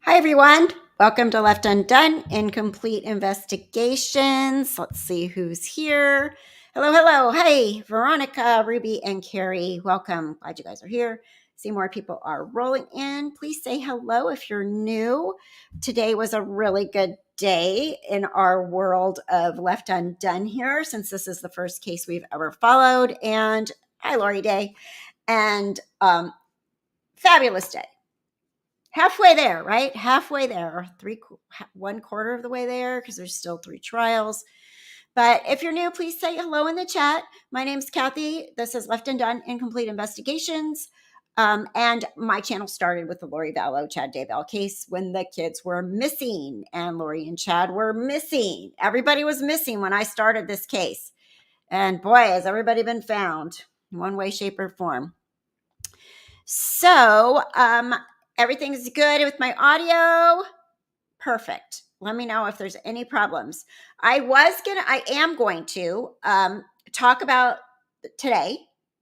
Hi, everyone. Welcome to Left Undone, Incomplete Investigations. Let's see who's here. Hello, hello. Hey, Veronica, Ruby, and Carrie. Welcome. Glad you guys are here. See more people are rolling in. Please say hello if you're new. Today was a really good day in our world of Left Undone here, since this is the first case we've ever followed. And hi, Lori Day. And fabulous day. Halfway there, right? Halfway there, one quarter of the way there, because there's still 3 trials. But if you're new, please say hello in the chat. My name's Kathy. This is Left Undone Incomplete Investigations. And my channel started with the Lori Vallow Chad Daybell case when the kids were missing, and Lori and Chad were missing. Everybody was missing when I started this case. And boy, has everybody been found in one way, shape, or form. So, everything's good with my audio. Perfect. Let me know if there's any problems. I am going to talk about today,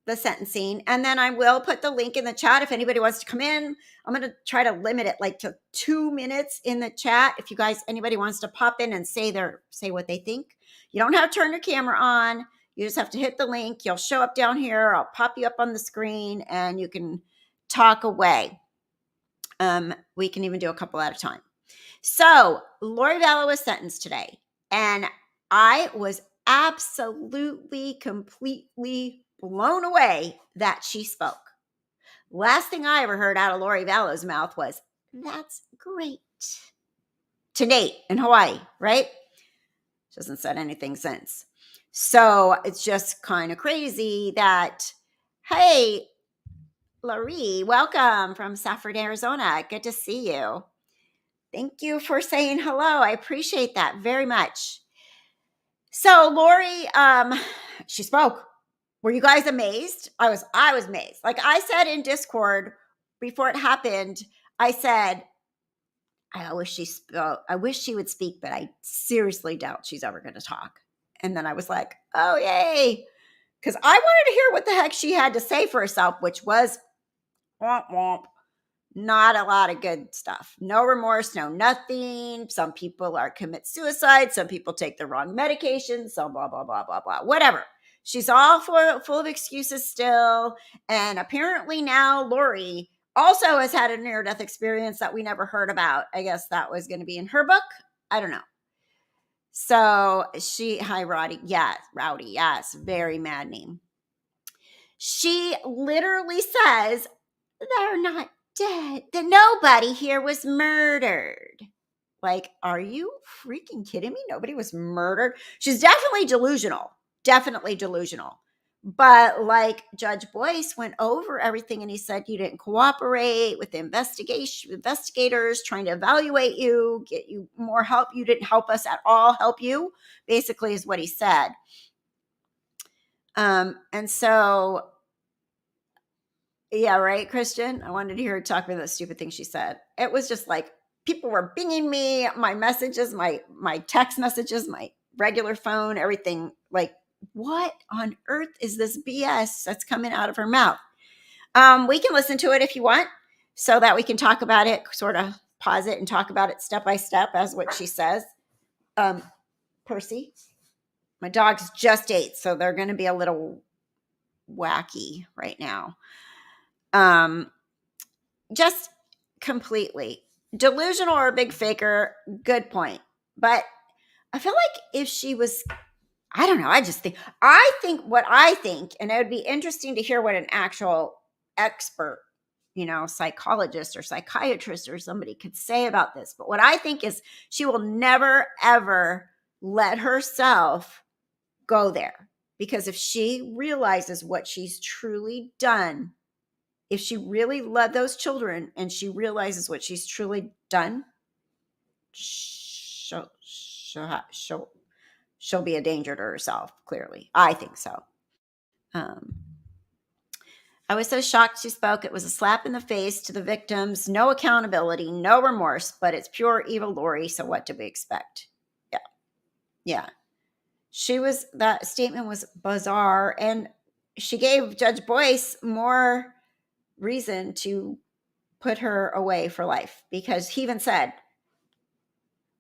the sentencing, and then I will put the link in the chat if anybody wants to come in. I'm going to try to limit it like to 2 minutes in the chat. If you guys, anybody wants to pop in and say what they think. You don't have to turn your camera on. You just have to hit the link. You'll show up down here. I'll pop you up on the screen and you can talk away. We can even do a couple at a time. So Lori Vallow was sentenced today, and I was absolutely, completely blown away that she spoke. Last thing I ever heard out of Lori Vallow's mouth was, "That's great," to Nate in Hawaii, right? She hasn't said anything since. So it's just kind of crazy that, hey, Lori, welcome from Safford, Arizona. Good to see you. Thank you for saying hello. I appreciate that very much. So Lori, she spoke. Were you guys amazed? I was amazed. Like I said in Discord before it happened, I said, I wish she spoke. I wish she would speak, but I seriously doubt she's ever going to talk. And then I was like, oh, yay. Because I wanted to hear what the heck she had to say for herself, which was womp womp. Not a lot of good stuff. No remorse, no nothing. Some people commit suicide. Some people take the wrong medication. Some blah, blah, blah, blah, blah. Whatever. She's all full of excuses still. And apparently now Lori also has had a near-death experience that we never heard about. I guess that was going to be in her book. I don't know. So hi, Rowdy. Yes, Rowdy. Yes, very maddening. She literally says, they're not dead. That nobody here was murdered. Like, are you freaking kidding me? Nobody was murdered. She's definitely delusional. But like Judge Boyce went over everything and he said you didn't cooperate with the investigators trying to evaluate you, get you more help. You didn't help us at all, help you, basically is what he said. And so yeah, right, Christian? I wanted to hear her talk about that stupid thing she said. It was just like people were binging me, my messages, my text messages, my regular phone, everything. Like, what on earth is this BS that's coming out of her mouth? We can listen to it if you want so that we can talk about it, sort of pause it and talk about it step by step as what she says. Percy, my dog's just 8, so they're going to be a little wacky right now. Just completely delusional or a big faker. Good point. But I feel like if she was, I don't know. I think what I think, and it would be interesting to hear what an actual expert, psychologist or psychiatrist or somebody could say about this. But what I think is she will never, ever let herself go there, because if she realizes what she's truly done, if she really loved those children and she realizes what she's truly done, she'll be a danger to herself, clearly. I think so. I was so shocked she spoke. It was a slap in the face to the victims. No accountability, no remorse, but it's pure evil Lori. So what do we expect? Yeah. That statement was bizarre. And she gave Judge Boyce more reason to put her away for life, because he even said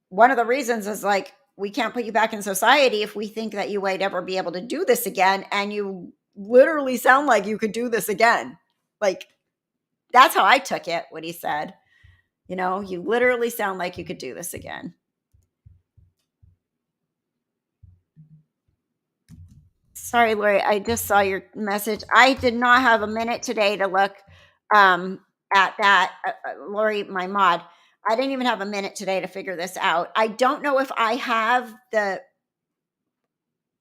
one of the reasons is like, we can't put you back in society if we think that you might ever be able to do this again. And you literally sound like you could do this again. Like, that's how I took it, what he said. You literally sound like you could do this again. Sorry, Lori, I just saw your message. I did not have a minute today to look at that. Lori, my mod, I didn't even have a minute today to figure this out. I don't know if I have the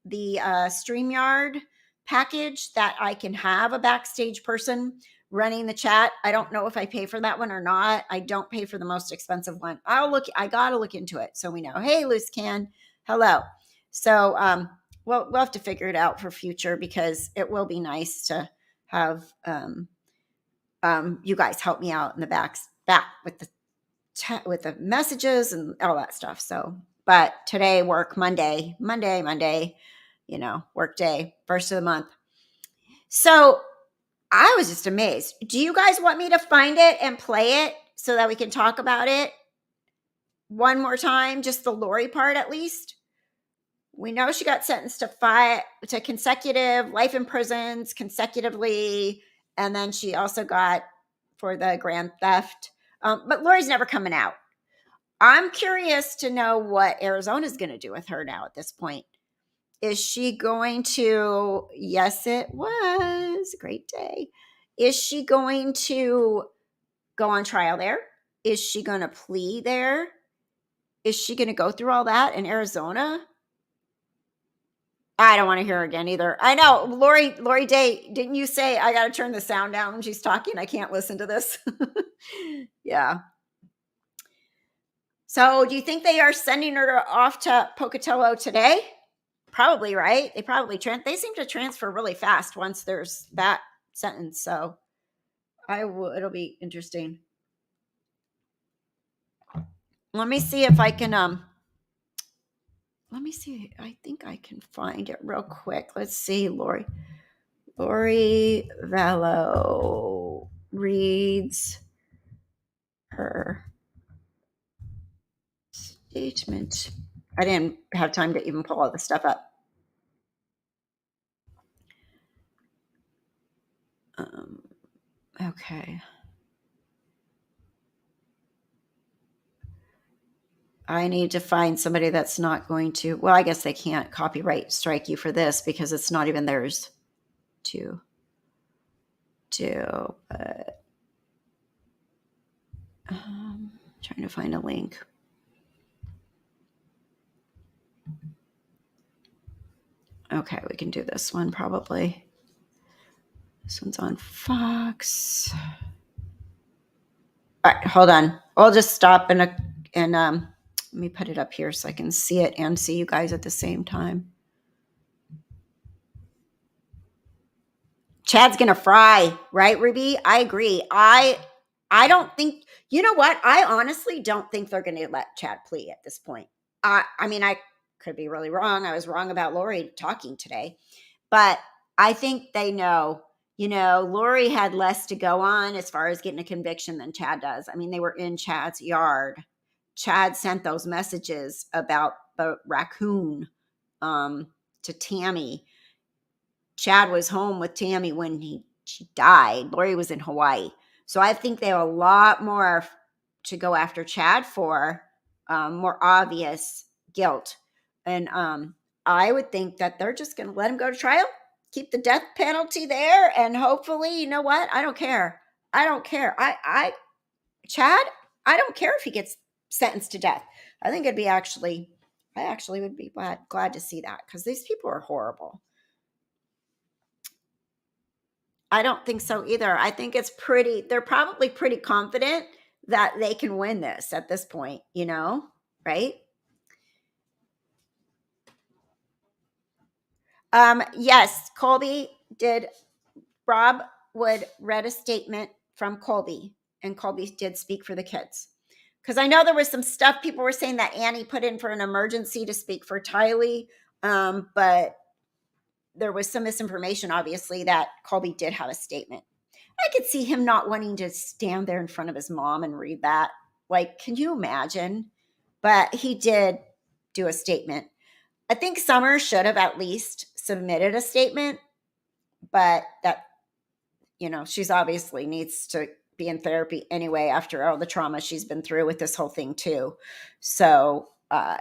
StreamYard package that I can have a backstage person running the chat. I don't know if I pay for that one or not. I don't pay for the most expensive one. I gotta look into it so we know. Hey, Loose Can, hello. So we'll have to figure it out for future, because it will be nice to have you guys help me out in the back with the messages and all that stuff. So, but today work Monday, work day, first of the month. So I was just amazed. Do you guys want me to find it and play it so that we can talk about it one more time? Just the Lori part, at least. We know she got sentenced to consecutive life in prisons consecutively. And then she also got for the grand theft. But Lori's never coming out. I'm curious to know what Arizona's going to do with her now at this point. Is she going to, yes, it was a great day. Is she going to go on trial there? Is she going to plea there? Is she going to go through all that in Arizona? I don't want to hear her again either. I know, Lori Day, didn't you say I got to turn the sound down when she's talking? I can't listen to this. Yeah. So do you think they are sending her off to Pocatello today? Probably, right? They probably they seem to transfer really fast once there's that sentence. So it'll be interesting. Let me see if I can let me see. I think I can find it real quick. Let's see, Lori Vallow reads her statement. I didn't have time to even pull all the stuff up. Okay. I need to find somebody that's not going to, well, I guess they can't copyright strike you for this because it's not even theirs to do, but trying to find a link. Okay, we can do this one probably. This one's on Fox. All right, hold on. I'll just stop and let me put it up here so I can see it and see you guys at the same time. Chad's gonna fry, right, Ruby? I agree. I don't think, you know what? I honestly don't think they're gonna let Chad plea at this point. I mean, I could be really wrong. I was wrong about Lori talking today, but I think they know, Lori had less to go on as far as getting a conviction than Chad does. I mean, they were in Chad's yard. Chad sent those messages about the raccoon to Tammy. Chad was home with Tammy when she died. Lori was in Hawaii. So I think they have a lot more to go after Chad for, more obvious guilt. And I would think that they're just going to let him go to trial, keep the death penalty there, and hopefully, you know what? I don't care. Chad, I don't care if he gets sentenced to death. I think I actually would be glad to see that, because these people are horrible. I don't think so either. I think they're probably pretty confident that they can win this at this point, right? Yes, Colby did. Rob Wood read a statement from Colby, and Colby did speak for the kids. Because I know there was some stuff people were saying that Annie put in for an emergency to speak for Tylee, but there was some misinformation, obviously, that Colby did have a statement. I could see him not wanting to stand there in front of his mom and read that. Like, can you imagine? But he did do a statement. I think Summer should have at least submitted a statement, but that, she's obviously needs to be in therapy anyway after all the trauma she's been through with this whole thing too. So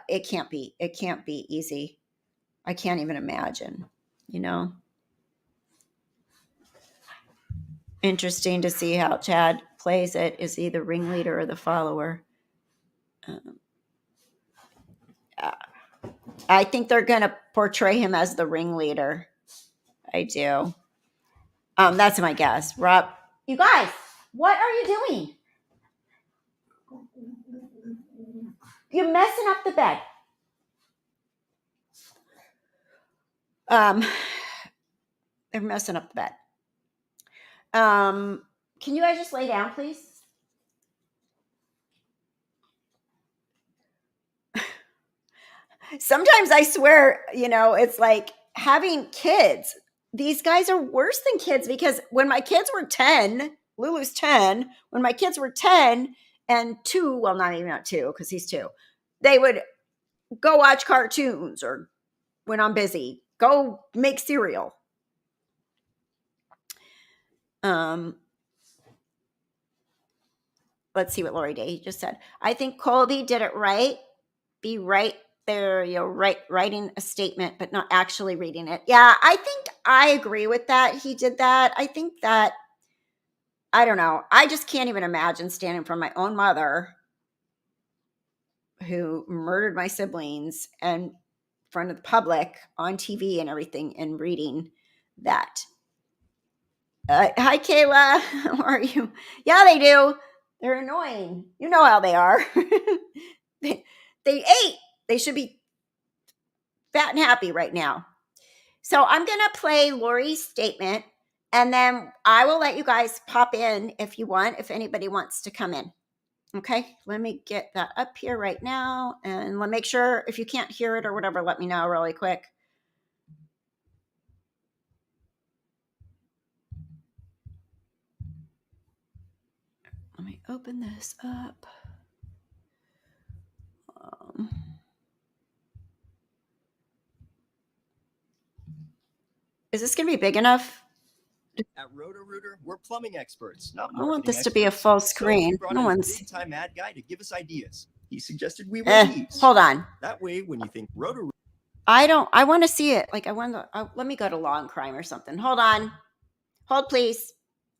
it can't be easy. I can't even imagine, Interesting to see how Chad plays it. Is he the ringleader or the follower? I think they're going to portray him as the ringleader. I do. That's my guess. Rob, you guys, what are you doing? You're messing up the bed. They're messing up the bed. Can you guys just lay down, please? Sometimes I swear, it's like having kids. These guys are worse than kids because when my kids were 10, Lulu's 10, when my kids were 10 and 2, well, not 2 because he's 2, they would go watch cartoons or when I'm busy, go make cereal. Let's see what Lori Day just said. I think Colby did it right. Be right there, writing a statement, but not actually reading it. Yeah, I think I agree with that. He did that. I think that, I don't know. I just can't even imagine standing in front of my own mother who murdered my siblings and in front of the public on TV and everything and reading that. Hi, Kayla. How are you? Yeah, they do. They're annoying. You know how they are. they ate. They should be fat and happy right now. So I'm going to play Lori's statement, and then I will let you guys pop in if you want, if anybody wants to come in. Okay, let me get that up here right now, and let me make sure if you can't hear it or whatever, let me know really quick. Let me open this up. Is this going to be big enough? At Roto-Rooter, we're plumbing experts, not I want this to be a full screen. So no one's a big-time ad guy to give us ideas. He suggested we wear these. Hold on. That way, when you think Roto-Rooter, I want to see it. Like let me go to Law and Crime or something. Hold on. Hold please.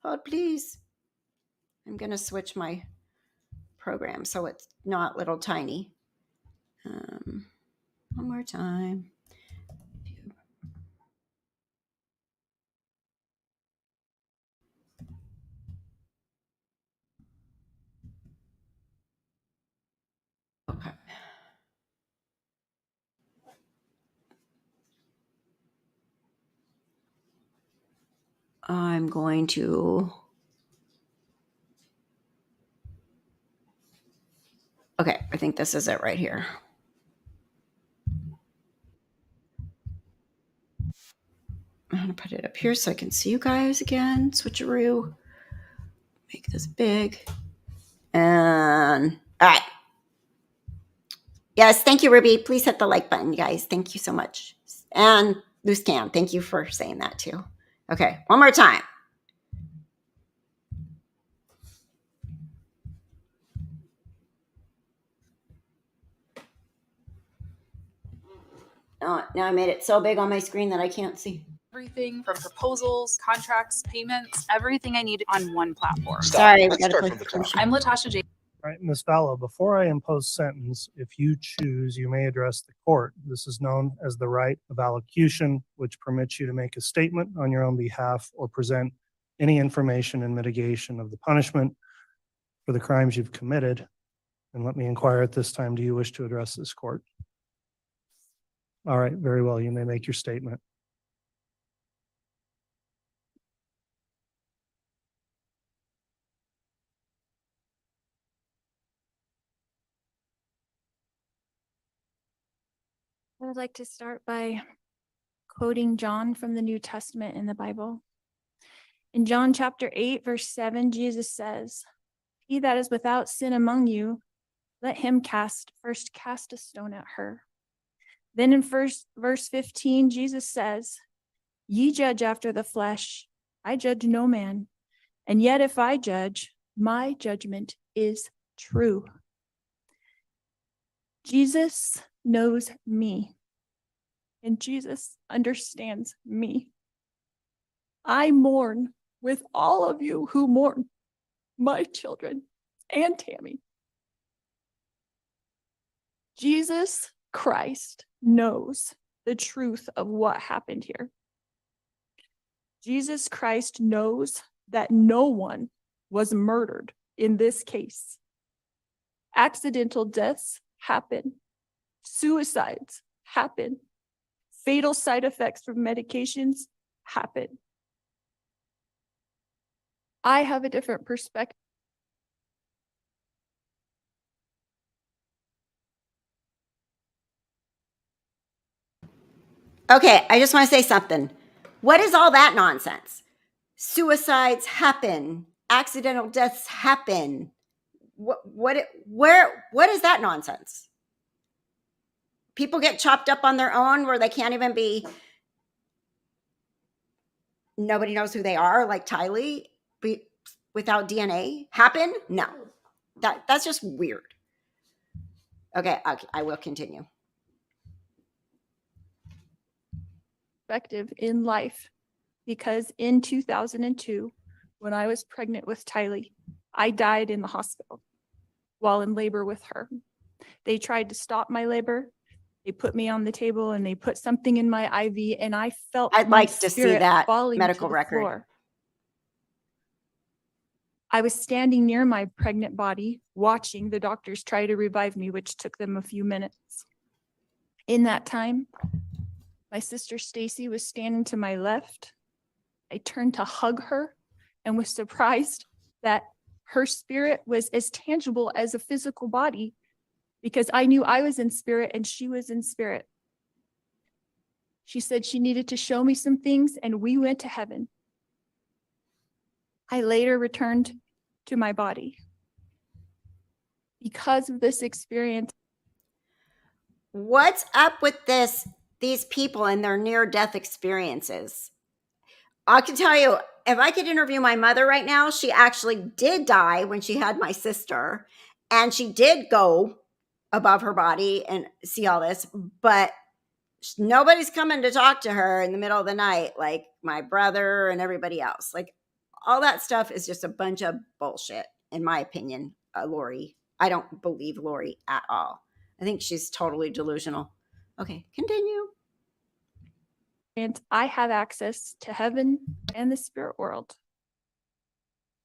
Hold please. I'm gonna switch my program so it's not little tiny. One more time. Okay. I'm going to. Okay, I think this is it right here. I'm going to put it up here so I can see you guys again. Switcheroo. Make this big. And all right. Yes, thank you, Ruby. Please hit the like button, you guys. Thank you so much. And Loose Cam, thank you for saying that too. Okay, one more time. Oh, now I made it so big on my screen that I can't see. Everything from proposals, contracts, payments, everything I need on one platform. Sorry, we got to play. I'm Latasha J. All right, Ms. Vallow, before I impose sentence, if you choose, you may address the court. This is known as the right of allocution, which permits you to make a statement on your own behalf or present any information in mitigation of the punishment for the crimes you've committed. And let me inquire at this time, do you wish to address this court? All right, very well. You may make your statement. I would like to start by quoting John from the New Testament in the Bible. In John chapter 8, verse 7, Jesus says, "He that is without sin among you, let him first cast a stone at her." Then in verse 15, Jesus says, "Ye judge after the flesh. I judge no man. And yet if I judge, my judgment is true." Jesus knows me, and Jesus understands me. I mourn with all of you who mourn my children and Tammy. Jesus Christ knows the truth of what happened here. Jesus Christ knows that no one was murdered in this case. Accidental deaths happen. Suicides happen. Fatal side effects from medications happen. I have a different perspective. Okay, I just want to say something. What is all that nonsense? Suicides happen. Accidental deaths happen. What is that nonsense? People get chopped up on their own where they can't even be, nobody knows who they are, like Tylee, without DNA happen? No. That's just weird. Okay, I will continue. Perspective in life, because in 2002, when I was pregnant with Tylee, I died in the hospital while in labor with her. They tried to stop my labor. They put me on the table and they put something in my IV, and I felt I'd my like to see spirit that falling medical to the record. floor. I was standing near my pregnant body, watching the doctors try to revive me, which took them a few minutes. In that time, my sister Stacy was standing to my left. I turned to hug her and was surprised that her spirit was as tangible as a physical body, because I knew I was in spirit and she was in spirit. She said she needed to show me some things, and we went to heaven. I later returned to my body. Because of this experience. What's up with these people and their near-death experiences? I can tell you, if I could interview my mother right now, she actually did die when she had my sister, and she did go above her body and see all this, but nobody's coming to talk to her in the middle of the night like my brother and everybody else. Like, all that stuff is just a bunch of bullshit, in my opinion. Lori, I don't believe Lori at all. I think she's totally delusional. Okay, continue. And I have access to heaven and the spirit world.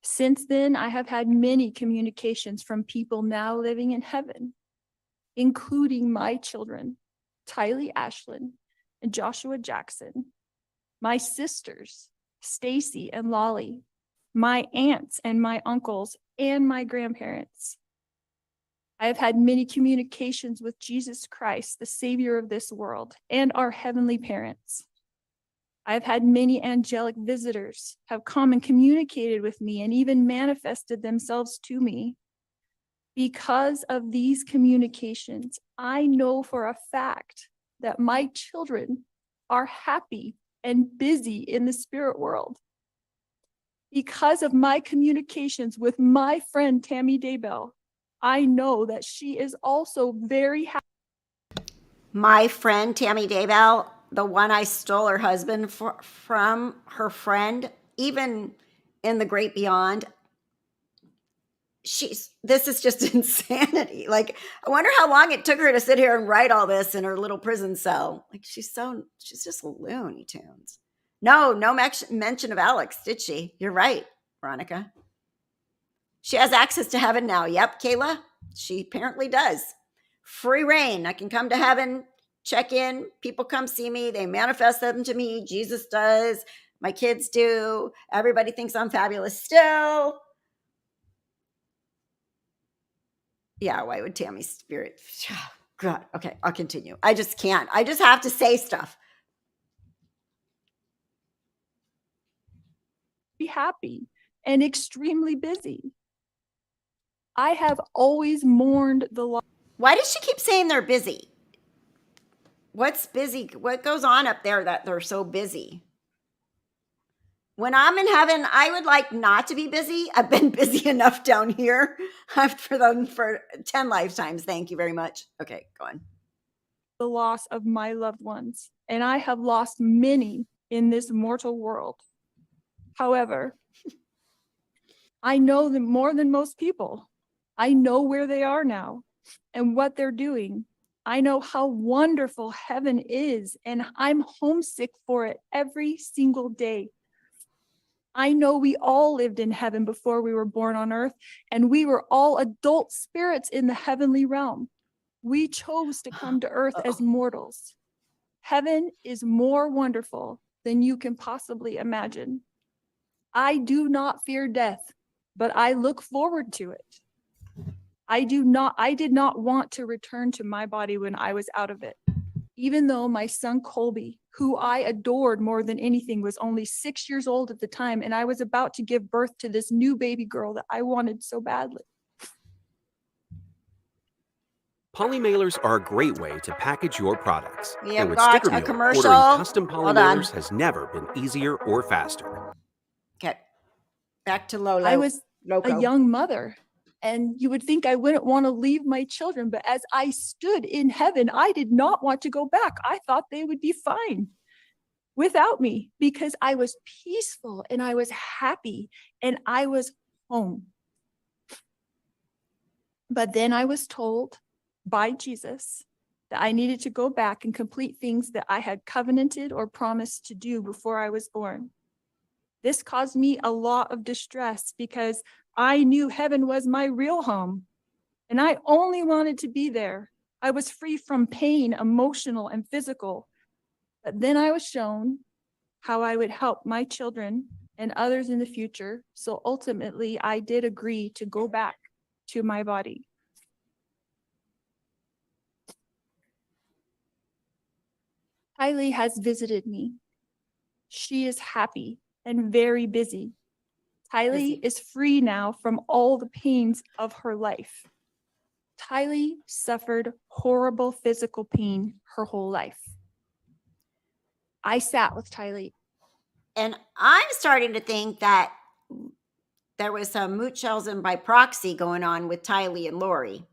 Since then, I have had many communications from people now living in heaven, including my children, Tylee Ashlyn and Joshua Jackson, my sisters, Stacy and Lolly, my aunts and my uncles, and my grandparents. I have had many communications with Jesus Christ, the Savior of this world, and our heavenly parents. I've had many angelic visitors have come and communicated with me and even manifested themselves to me. Because of these communications, I know for a fact that my children are happy and busy in the spirit world. Because of my communications with my friend Tammy Daybell, I know that she is also very happy. My friend Tammy Daybell, the one I stole her husband from her friend, even in the great beyond, this is just insanity. Like, I wonder how long it took her to sit here and write all this in her little prison cell. Like, she's just Looney Tunes. No mention of Alex, did she? You're right, Veronica. She has access to heaven now. Yep, Kayla, she apparently does. Free reign. I can come to heaven, check in, people come see me, they manifest them to me. Jesus does, my kids do, everybody thinks I'm fabulous still. Yeah, why would Tammy's spirit? God, okay, I'll continue. I just can't. I just have to say stuff. be happy and extremely busy. I have always mourned the loss. Why does she keep saying they're busy? What's busy? What goes on up there that they're so busy? When I'm in heaven, I would like not to be busy. I've been busy enough down here for 10 lifetimes. Thank you very much. Okay, go on. The loss of my loved ones, and I have lost many in this mortal world. However, I know them more than most people. I know where they are now and what they're doing. I know how wonderful heaven is, and I'm homesick for it every single day. I know we all lived in heaven before we were born on earth, and we were all adult spirits in the heavenly realm. We chose to come to earth as mortals. Heaven is more wonderful than you can possibly imagine. I do not fear death, but I look forward to it. I did not want to return to my body when I was out of it. Even though my son Colby, who I adored more than anything, was only 6 years old at the time, and I was about to give birth to this new baby girl that I wanted so badly. Poly mailers are a great way to package your products. We And have with got Sticker a Mule, commercial. ordering custom poly Hold on. mailers has never been easier or faster. Okay, back to Lolo. I was Loco. a young mother, and you would think I wouldn't want to leave my children, but as I stood in heaven, I did not want to go back. I thought they would be fine without me because I was peaceful and I was happy and I was home. But then I was told by Jesus that I needed to go back and complete things that I had covenanted or promised to do before I was born. This caused me a lot of distress because I knew heaven was my real home, and I only wanted to be there. I was free from pain, emotional and physical. But then I was shown how I would help my children and others in the future. So ultimately, I did agree to go back to my body. Tylee has visited me. She is happy and very busy. Tylee is free now from all the pains of her life. Tylee suffered horrible physical pain her whole life. I sat with Tylee. And I'm starting to think that there was some Munchausen by proxy going on with Tylee and Lori.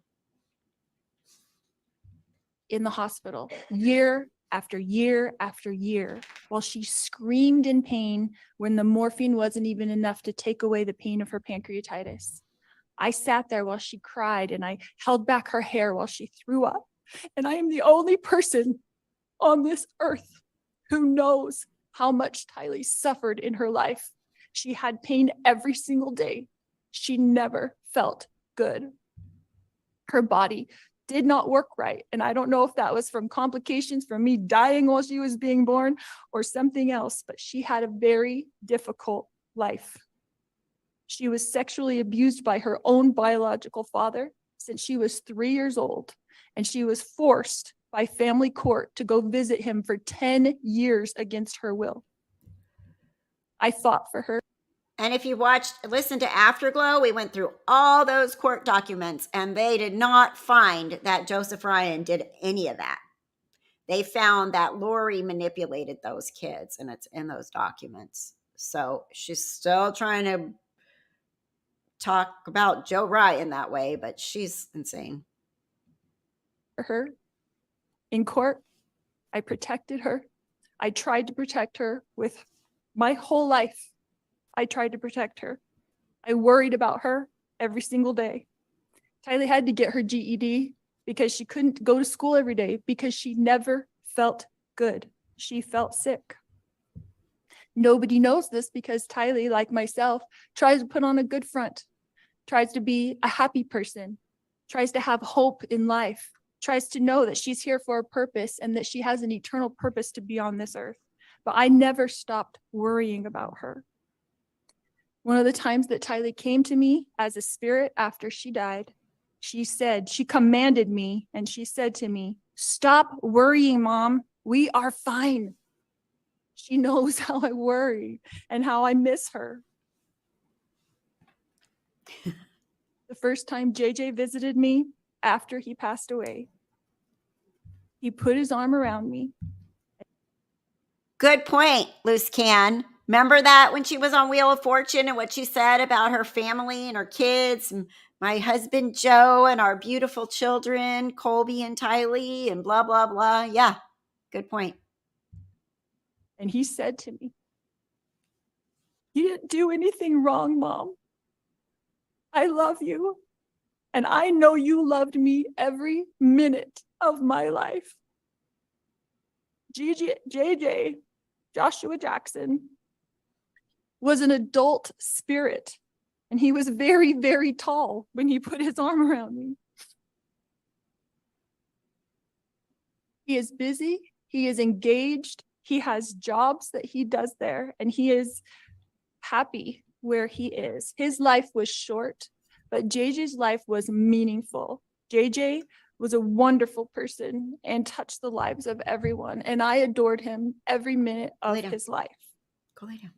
In the hospital, year after year after year, while she screamed in pain when the morphine wasn't even enough to take away the pain of her pancreatitis. I sat there while she cried and I held back her hair while she threw up. And I am the only person on this earth who knows how much Tylee suffered in her life. She had pain every single day. She never felt good. Her body did not work right. And I don't know if that was from complications from me dying while she was being born or something else, but she had a very difficult life. She was sexually abused by her own biological father since she was 3 years old, and she was forced by family court to go visit him for 10 years against her will. I fought for her. And if you listen to Afterglow, we went through all those court documents and they did not find that Joseph Ryan did any of that. They found that Lori manipulated those kids, and it's in those documents. So she's still trying to talk about Joe Ryan that way, but she's insane. For her in court, I protected her. I tried to protect her with my whole life. I tried to protect her. I worried about her every single day. Tylee had to get her GED because she couldn't go to school every day because she never felt good. She felt sick. Nobody knows this because Tylee, like myself, tries to put on a good front, tries to be a happy person, tries to have hope in life, tries to know that she's here for a purpose and that she has an eternal purpose to be on this earth. But I never stopped worrying about her. One of the times that Tylee came to me as a spirit after she died, she commanded me and she said to me, "Stop worrying, Mom. We are fine." She knows how I worry and how I miss her. first time JJ visited me after he passed away. He put his arm around me. Good point, Loose Can. Remember that when she was on Wheel of Fortune and what she said about her family and her kids and my husband Joe and our beautiful children, Colby and Tylee and blah, blah, blah. Yeah, good point. And he said to me, "You didn't do anything wrong, Mom. I love you. And I know you loved me every minute of my life." JJ, Joshua Jackson, was an adult spirit. And he was very, very tall when he put his arm around me. He is busy. He is engaged. He has jobs that he does there. And he is happy where he is. His life was short, but JJ's life was meaningful. JJ was a wonderful person and touched the lives of everyone. And I adored him every minute of his life. Go lay down.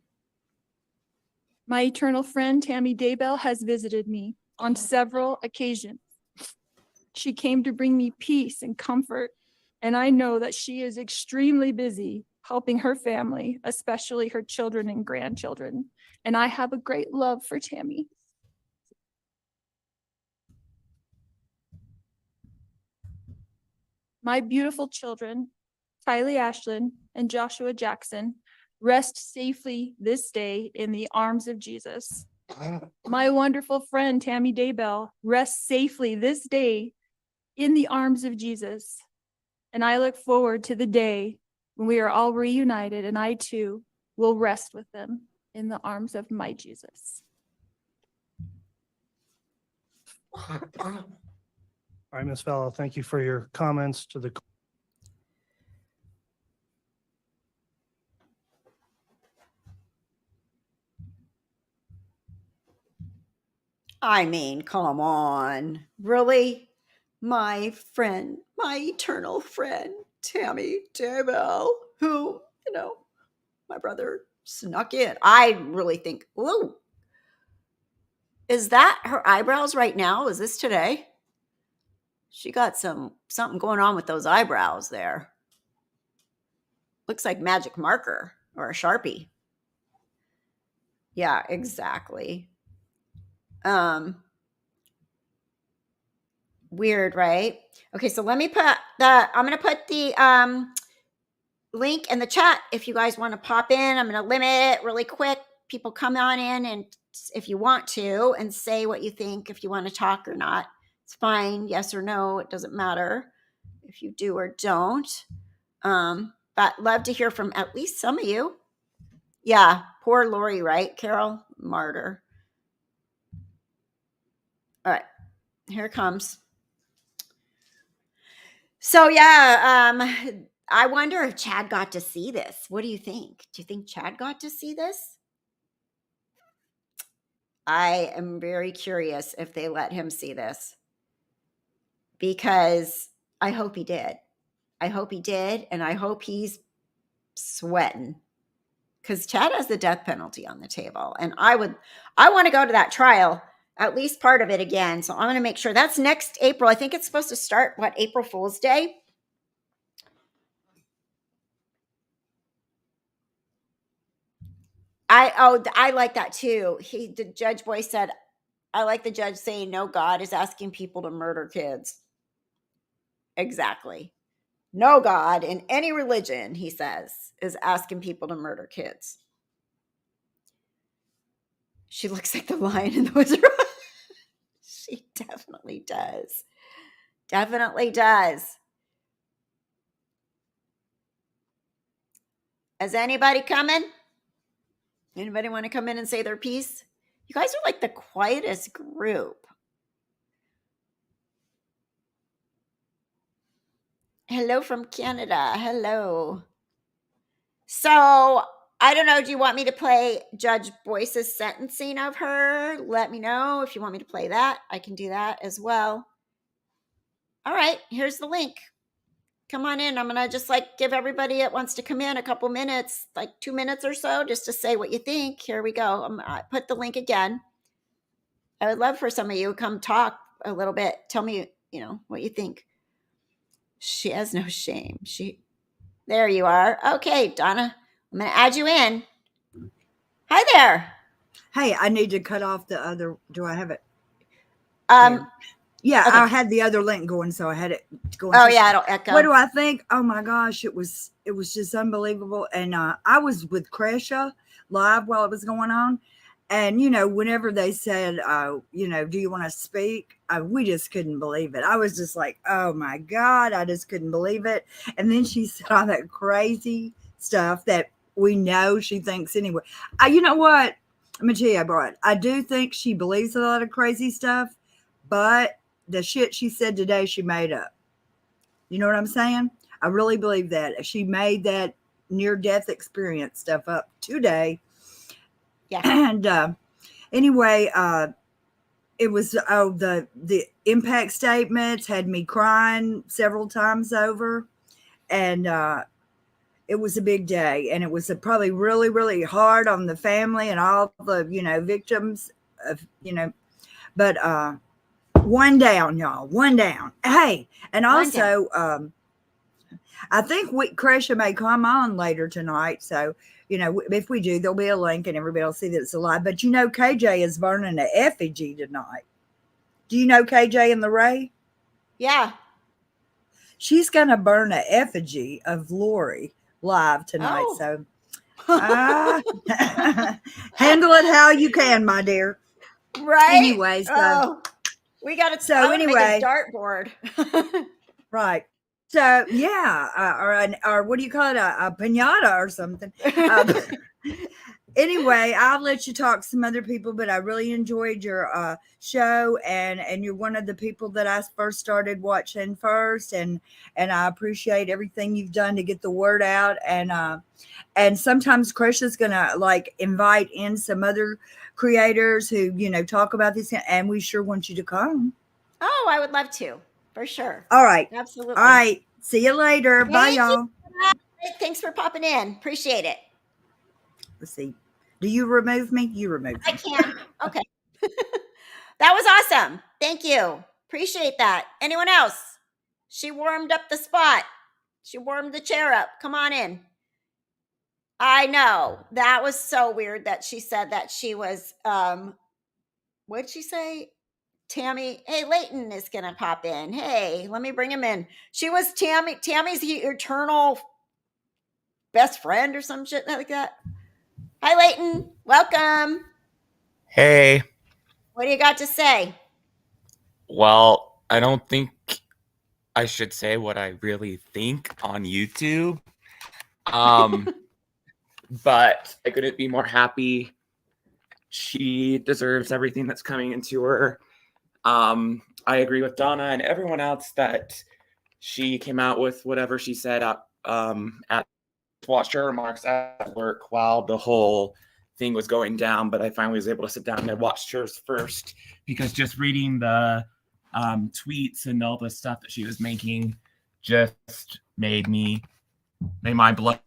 My eternal friend, Tammy Daybell, has visited me on several occasions. She came to bring me peace and comfort. And I know that she is extremely busy helping her family, especially her children and grandchildren. And I have a great love for Tammy. My beautiful children, Tylee Ashlyn and Joshua Jackson, rest safely this day in the arms of Jesus. My wonderful friend, Tammy Daybell, rests safely this day in the arms of Jesus. And I look forward to the day when we are all reunited and I too will rest with them in the arms of my Jesus. All right, Ms. Vallow, thank you for your comments to the. I mean, come on. Really? My friend, my eternal friend, Tammy Daybell, who, my brother snuck in. I really think, ooh, is that her eyebrows right now? Is this today? She got something going on with those eyebrows there. Looks like magic marker or a Sharpie. Yeah, exactly. Weird, right? Okay, so let me I'm going to put the link in the chat if you guys want to pop in. I'm going to limit it really quick. People come on in and if you want to and say what you think, if you want to talk or not. It's fine. Yes or no. It doesn't matter if you do or don't. But love to hear from at least some of you. Yeah, poor Lori, right? Carol, martyr. All right, here it comes. So yeah, I wonder if Chad got to see this. What do you think? Do you think Chad got to see this? I am very curious if they let him see this because I hope he did. I hope he did, and I hope he's sweating because Chad has the death penalty on the table, and I want to go to that trial, at least part of it again. So I'm going to make sure that's next April. I think it's supposed to start April Fool's Day. I like that too. The Judge Boy said, I like the judge saying, no, God is asking people to murder kids. Exactly. No God in any religion, he says, is asking people to murder kids. She looks like the Lion in the Wizard. She definitely does. Definitely does. Is anybody coming? Anybody want to come in and say their piece? You guys are like the quietest group. Hello from Canada. Hello. So I don't know. Do you want me to play Judge Boyce's sentencing of her? Let me know if you want me to play that. I can do that as well. All right. Here's the link. Come on in. I'm going to just give everybody that wants to come in a couple minutes, 2 minutes or so, just to say what you think. Here we go. I put the link again. I would love for some of you to come talk a little bit. Tell me, what you think. She has no shame. There you are. Okay, Donna, I'm going to add you in. Hi there. Hey, I need to cut off the other. Do I have it? Um, Yeah, okay. I had the other link going, so I had it going. Oh yeah, it'll echo. What do I think? Oh my gosh, it was just unbelievable. And I was with Kresha live while it was going on. And, whenever they said, do you want to speak? We just couldn't believe it. I was just like, oh my God, I just couldn't believe it. And then she said all that crazy stuff that we know she thinks anyway. You know what? I'm going to tell you, Brian, I do think she believes a lot of crazy stuff, but the shit she said today, she made up. You know what I'm saying? I really believe that. She made that near-death experience stuff up today. Yeah. And anyway, it was the impact statements had me crying several times over, and it was a big day, and it was probably really, really hard on the family and all the victims of but one down, y'all, one down. Hey, and also I think Kresha may come on later tonight, so. If we do, there'll be a link and everybody will see that it's alive. But KJ is burning an effigy tonight. Do you know KJ and the Ray? Yeah. She's going to burn an effigy of Lori live tonight. Oh. So handle it how you can, my dear. Right. Anyway, so we got it. So anyway, make a dartboard. Right. So yeah, or what do you call it? A piñata or something. Anyway, I'll let you talk to some other people, but I really enjoyed your show, and you're one of the people that I first started watching first, and I appreciate everything you've done to get the word out, and sometimes Kresha's gonna invite in some other creators who talk about this, and we sure want you to come. Oh, I would love to. For sure. All right. Absolutely. All right. See you later. Bye, y'all. Thanks for popping in. Appreciate it. Let's see. Do you remove me? You remove me. I can. Okay. That was awesome. Thank you. Appreciate that. Anyone else? She warmed up the spot. She warmed the chair up. Come on in. I know. That was so weird that she said that she was, what'd she say? Tammy, hey, Leighton is gonna pop in. Hey, let me bring him in. She was Tammy's eternal best friend or some shit like that. Hi, Leighton. Welcome. Hey. What do you got to say? Well, I don't think I should say what I really think on YouTube. But I couldn't be more happy. She deserves everything that's coming into her. I agree with Donna and everyone else that she came out with whatever she said watched her remarks at work while the whole thing was going down, but I finally was able to sit down and watch hers first, because just reading the tweets and all the stuff that she was making just made my blood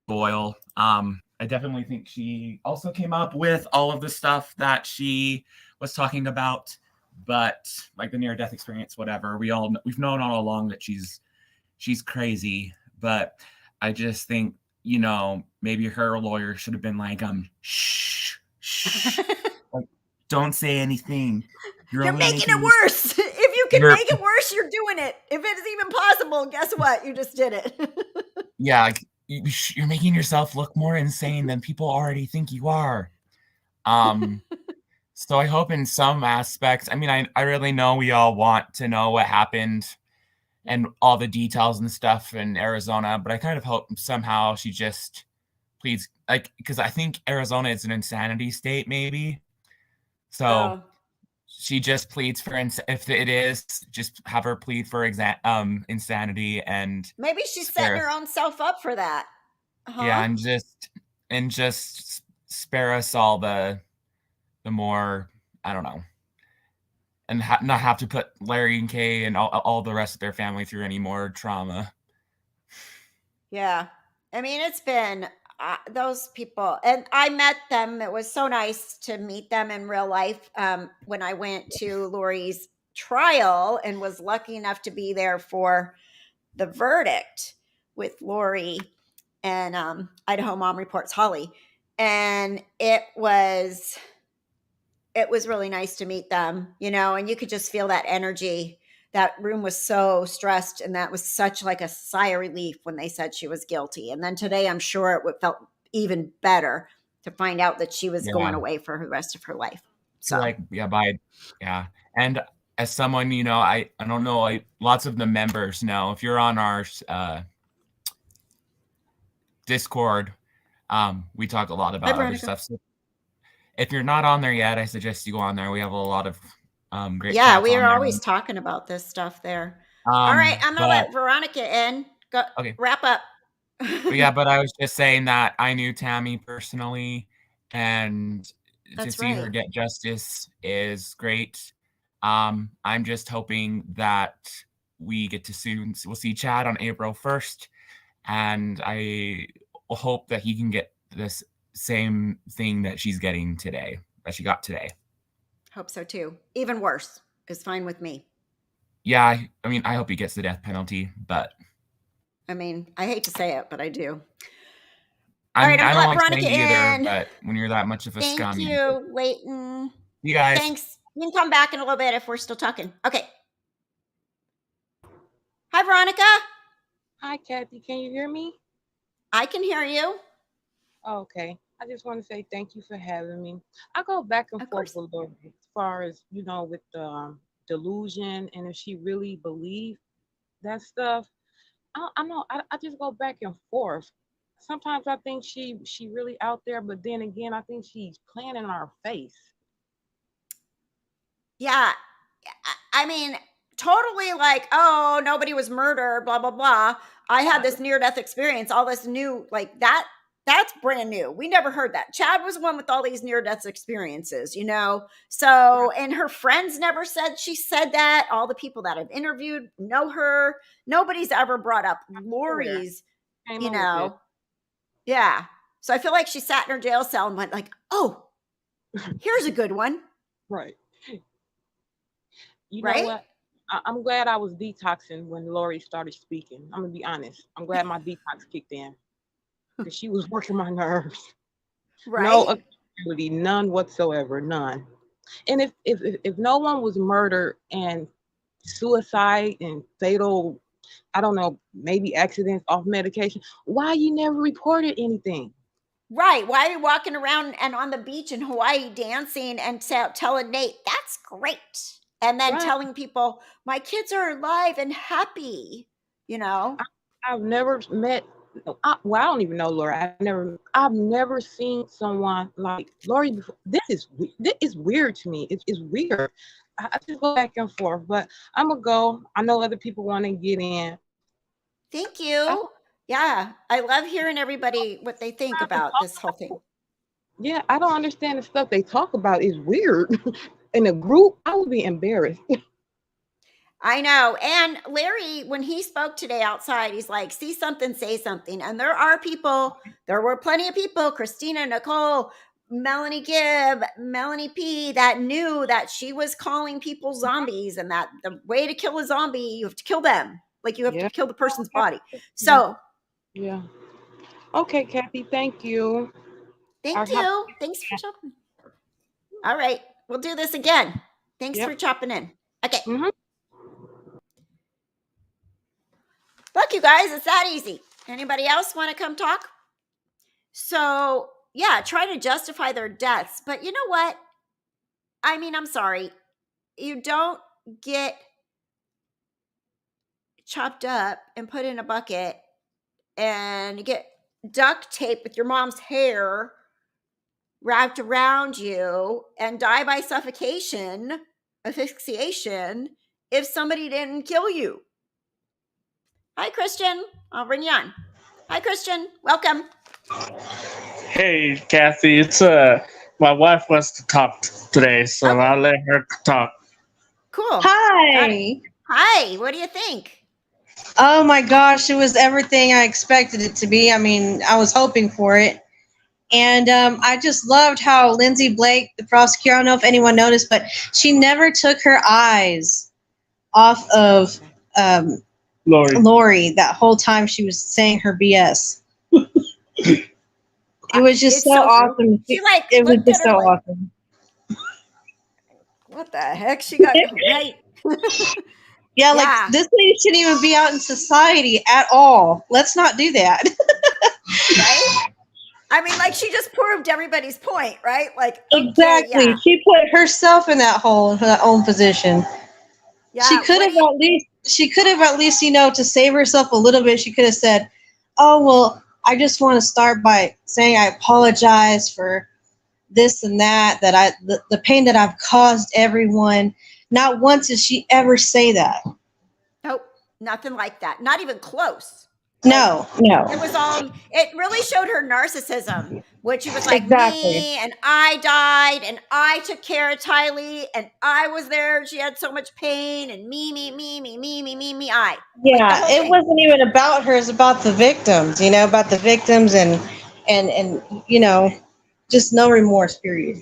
boil. I definitely think she also came up with all of the stuff that she was talking about, but like the near-death experience, whatever, we've known all along that she's crazy. But I just think, maybe her lawyer should have been like, shh, like, don't say anything. You're making it worse. If you can make it worse, you're doing it. If it is even possible, guess what? You just did it. Yeah, like, you're making yourself look more insane than people already think you are. So I hope in some aspects, I mean, I really know we all want to know what happened and all the details and stuff in Arizona, but I kind of hope somehow she just pleads, because I think Arizona is an insanity state, maybe. So she just pleads for, if it is, just have her plead for insanity, and maybe she's setting her own self up for that. Yeah, and just spare us all the more, I don't know, and not have to put Larry and Kay and all the rest of their family through any more trauma. Yeah. I mean, it's been those people, and I met them. It was so nice to meet them in real life when I went to Lori's trial and was lucky enough to be there for the verdict with Lori and Idaho Mom Reports Holly. And it was really nice to meet them, and you could just feel that energy. That room was so stressed, and that was such like a sigh of relief when they said she was guilty. And then today, I'm sure it felt even better to find out that she was going away for the rest of her life. So And as someone, I don't know, lots of the members know, if you're on our Discord, we talk a lot about other stuff. So if you're not on there yet, I suggest you go on there. We have a lot of great. Yeah, we are always talking about this stuff there. All right, I'm gonna let Veronica in. Go. Okay. Wrap up. But I was just saying that I knew Tammy personally, and to see her get justice is great. I'm just hoping that we get to we'll see Chad on April 1st, and I hope that he can get this same thing that she's getting today, that she got today. Hope so too. Even worse is fine with me. Yeah, I mean, I hope he gets the death penalty, but I mean, I hate to say it, but I do. All right, I'm gonna let Veronica in. But when you're that much of a scum. Thank you, Leighton. You guys. Thanks. You can come back in a little bit if we're still talking. Okay. Hi, Veronica. Hi, Kathy. Can you hear me? I can hear you. Okay. I just want to say thank you for having me. I go back and forth a little bit as far as, with the delusion, and if she really believed that stuff. I know. I just go back and forth. Sometimes I think she really out there, but then again, I think she's playing in our face. Yeah. I mean, totally like, oh, nobody was murdered, blah, blah, blah. I had this near-death experience, all this new, like that's brand new. We never heard that. Chad was the one with all these near-death experiences, So, and her friends never said she said that. All the people that I've interviewed know her. Nobody's ever brought up Lori's, Yeah. So I feel like she sat in her jail cell and went like, oh, here's a good one. Right. You know what? I'm glad I was detoxing when Lori started speaking. I'm going to be honest. I'm glad my detox kicked in. Because she was working my nerves. Right. No accountability, none whatsoever, none. And if no one was murdered and suicide and fatal, I don't know, maybe accidents off medication, why you never reported anything? Right. Why are you walking around and on the beach in Hawaii dancing and telling Nate, that's great. And then telling people, my kids are alive and happy, I've never met, I don't even know Lori. I've never seen someone like Lori before. This is weird to me. It's weird. I just go back and forth, but I'm gonna go. I know other people want to get in. Thank you. Yeah, I love hearing everybody what they think about this whole thing. Yeah, I don't understand the stuff they talk about. Is weird. In a group, I would be embarrassed. I know. And Larry, when he spoke today outside, he's like, see something, say something. And there were plenty of people, Christina, Nicole, Melanie Gibb, Melanie P, that knew that she was calling people zombies, and that the way to kill a zombie, you have to kill them. Like you have to kill the person's body. So. Yeah. Okay, Kathy, thank you. Thank you. Thanks for chopping. All right. We'll do this again. Thanks for chopping in. Okay. Mm-hmm. Look, you guys, it's that easy. Anybody else want to come talk? So, yeah, try to justify their deaths. But you know what? I mean, I'm sorry. You don't get chopped up and put in a bucket and you get duct tape with your mom's hair wrapped around you and die by suffocation, asphyxiation, if somebody didn't kill you. Hi, Christian. I'll bring you on. Hi, Christian. Welcome. Hey, Kathy. It's my wife wants to talk today, so I'll let her talk. Cool. Hi. Hi. What do you think? Oh my gosh, it was everything I expected it to be. I mean, I was hoping for it. And I just loved how Lindsay Blake, the prosecutor, I don't know if anyone noticed, but she never took her eyes off of Lori that whole time she was saying her BS. It was just It's so so true. awesome. She like It was looked at just her so like, awesome. what the heck? She got right. Yeah, like Yeah. this lady shouldn't even be out in society at all. Let's not do that. Right? I mean, like she just proved everybody's point, right? Like, okay, Exactly. yeah. She put herself in that hole in her own position. Yeah. She could have at least, you know, to save herself a little bit, she could have said, "Oh, well, I just want to start by saying I apologize for this and that, the pain that I've caused everyone." Not once did she ever say that. Nope. Nothing like that. Not even close. No. It was all, it really showed her narcissism, which she was like, Exactly. me and I died and I took care of Tylee and I was there and she had so much pain and me, I. Yeah, it wasn't even about her, it's about the victims, you know, about the victims and you know, just no remorse, period.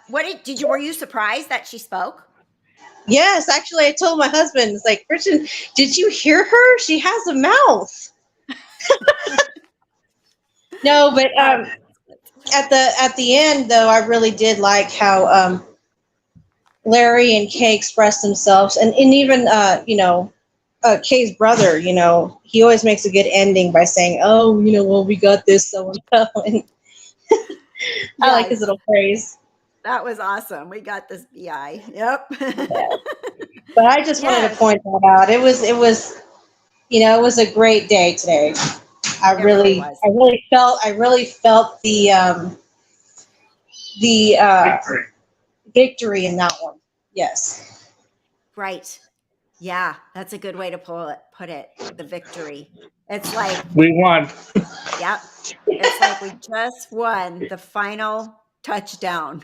Were you surprised that she spoke? Yes, actually, I told my husband, it's like, Christian, did you hear her? She has a mouth. No, but at the end, though, I really did like how Larry and Kay expressed themselves, and even you know, Kay's brother, you know, he always makes a good ending by saying, "Oh, you know, well, we got this so and so," and I like his little phrase. That was awesome. We got this BI. Yep. But I just wanted to point that out. It was, you know, it was a great day today. I really felt the victory in that one. Yes. Right. Yeah, that's a good way to put it. The victory. It's like we won. Yep. It's like we just won the final touchdown.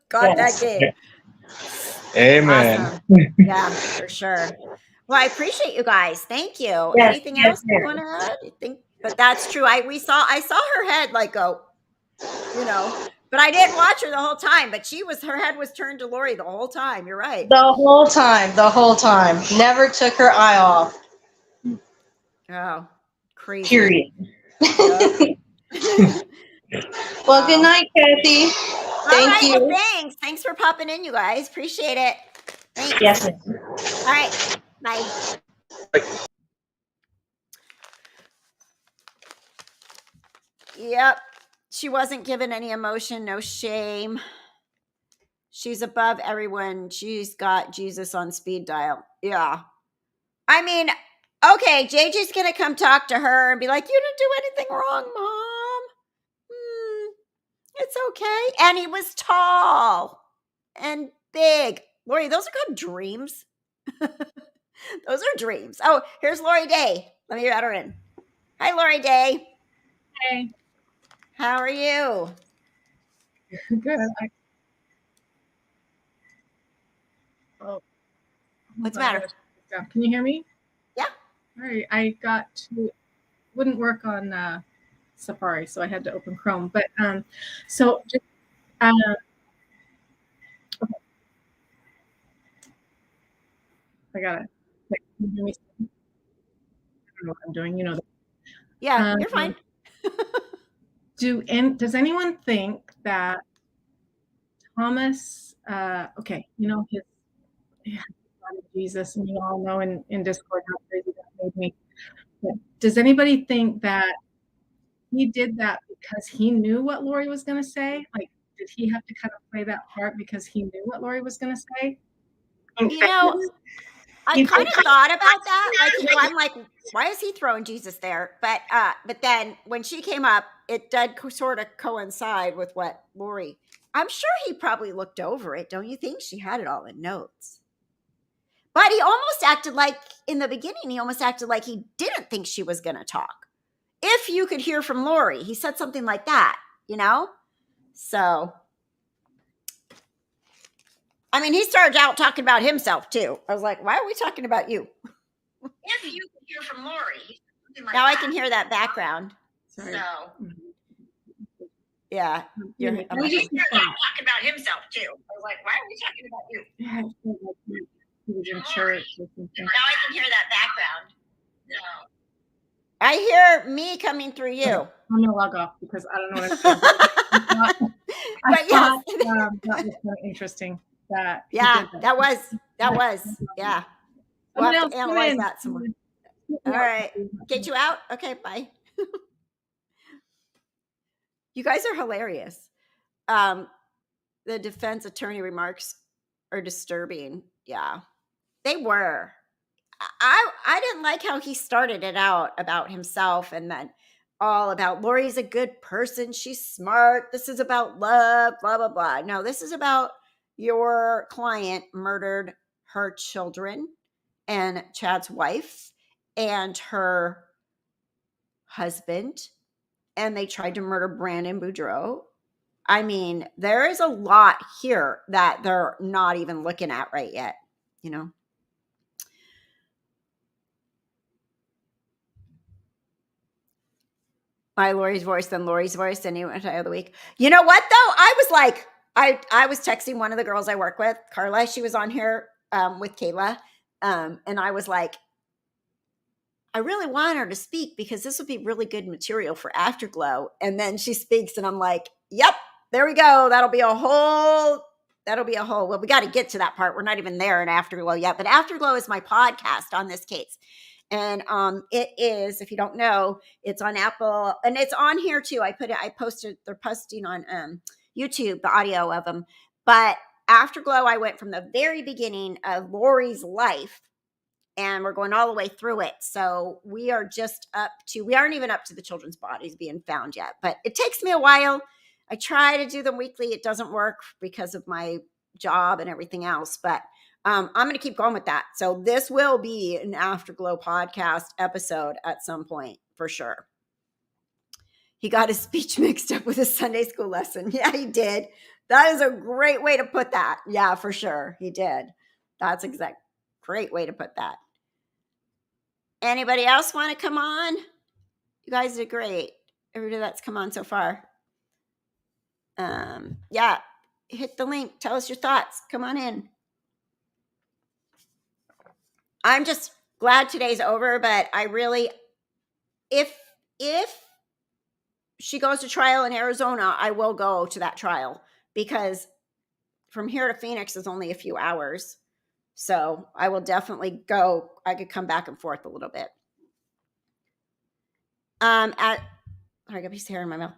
Got that game. Amen. Awesome. Yeah, for sure. Well, I appreciate you guys. Thank you. Yes, Anything yes, else you want to add? You think? But that's true. I saw her head like go, you know, but I didn't watch her the whole time. But her head was turned to Lori the whole time. You're right. The whole time. Never took her eye off. Oh, crazy. Period. Yep. Well, good night, Kathy. Thank you. Well, thanks. Thanks for popping in, you guys. Appreciate it. Thanks. Yes. All right. Bye. Yep. She wasn't given any emotion, no shame. She's above everyone. She's got Jesus on speed dial. Yeah. I mean, okay, JJ's going to come talk to her and be like, you didn't do anything wrong, Mom. It's okay. And he was tall and big. Lori, those are called dreams. Those are dreams. Oh, here's Lori Day. Let me let her in. Hi, Lori Day. Hey. How are you? Good. What's the matter? Can you hear me? Yeah. All right. Wouldn't work on Safari, so I had to open Chrome. But so just okay. I got it. Can you hear me? I don't know what I'm doing. You know. Yeah, you're fine. Does anyone think that Thomas? Okay, you know his Jesus, and you all know in Discord how crazy that made me. But does anybody think that he did that because he knew what Lori was going to say? Like, did he have to kind of play that part because he knew what Lori was going to say? You know, I kind of thought about that. Like, you know, I'm like, why is he throwing Jesus there? But then when she came up, it did sort of coincide with what Lori. I'm sure he probably looked over it. Don't you think? She had it all in notes. But he almost acted like, in the beginning, he almost acted like he didn't think she was going to talk. If you could hear from Lori, he said something like that, you know? So, I mean, he started out talking about himself too. I was like, why are we talking about you? from Lori. Now I can hear that background. Sorry. So Mm-hmm. yeah, Yeah, you're. let I'm me like, just "You're confirm. talking about himself too. I was like, why are we talking about you? Yeah, I feel like he was in church or something. Now I can hear that background. So I hear me coming through you. Okay, I'm gonna log off because I don't know what I'm saying. I But yes. thought that was kind of interesting that he Yeah, did that was yeah. We'll Someone have else to come analyze in. that some more. Yeah. All right, get you out. Okay, bye. You guys are hilarious. The defense attorney remarks are disturbing. Yeah, they were. I didn't like how he started it out about himself and then all about Lori's a good person. She's smart. This is about love, blah, blah, blah. No, this is about your client murdered her children and Chad's wife and her husband. And they tried to murder Brandon Boudreaux. I mean, there is a lot here that they're not even looking at right yet, you know? My Lori's voice, then Lori's voice, and you entire the week. You know what though? I was like, I was texting one of the girls I work with, Carla. She was on here with Kayla, and I was like, I really want her to speak because this would be really good material for Afterglow. And then she speaks, and I'm like, yep, there we go. That'll be a whole. Well, we got to get to that part. We're not even there in Afterglow yet, but Afterglow is my podcast on this case. And it is, if you don't know, it's on Apple and it's on here too. They're posting on YouTube the audio of them. But Afterglow, I went from the very beginning of Lori's life and we're going all the way through it. So we aren't even up to the children's bodies being found yet, but it takes me a while. I try to do them weekly. It doesn't work because of my job and everything else, but I'm going to keep going with that. So this will be an Afterglow podcast episode at some point for sure. He got his speech mixed up with his Sunday school lesson. Yeah, he did. That is a great way to put that. Yeah, for sure. He did. That's great way to put that. Anybody else want to come on? You guys did great. Everybody that's come on so far. Yeah, hit the link. Tell us your thoughts. Come on in. I'm just glad today's over, but I really, if she goes to trial in Arizona, I will go to that trial because from here to Phoenix is only a few hours. So I will definitely go. I could come back and forth a little bit. I got a piece of hair in my mouth.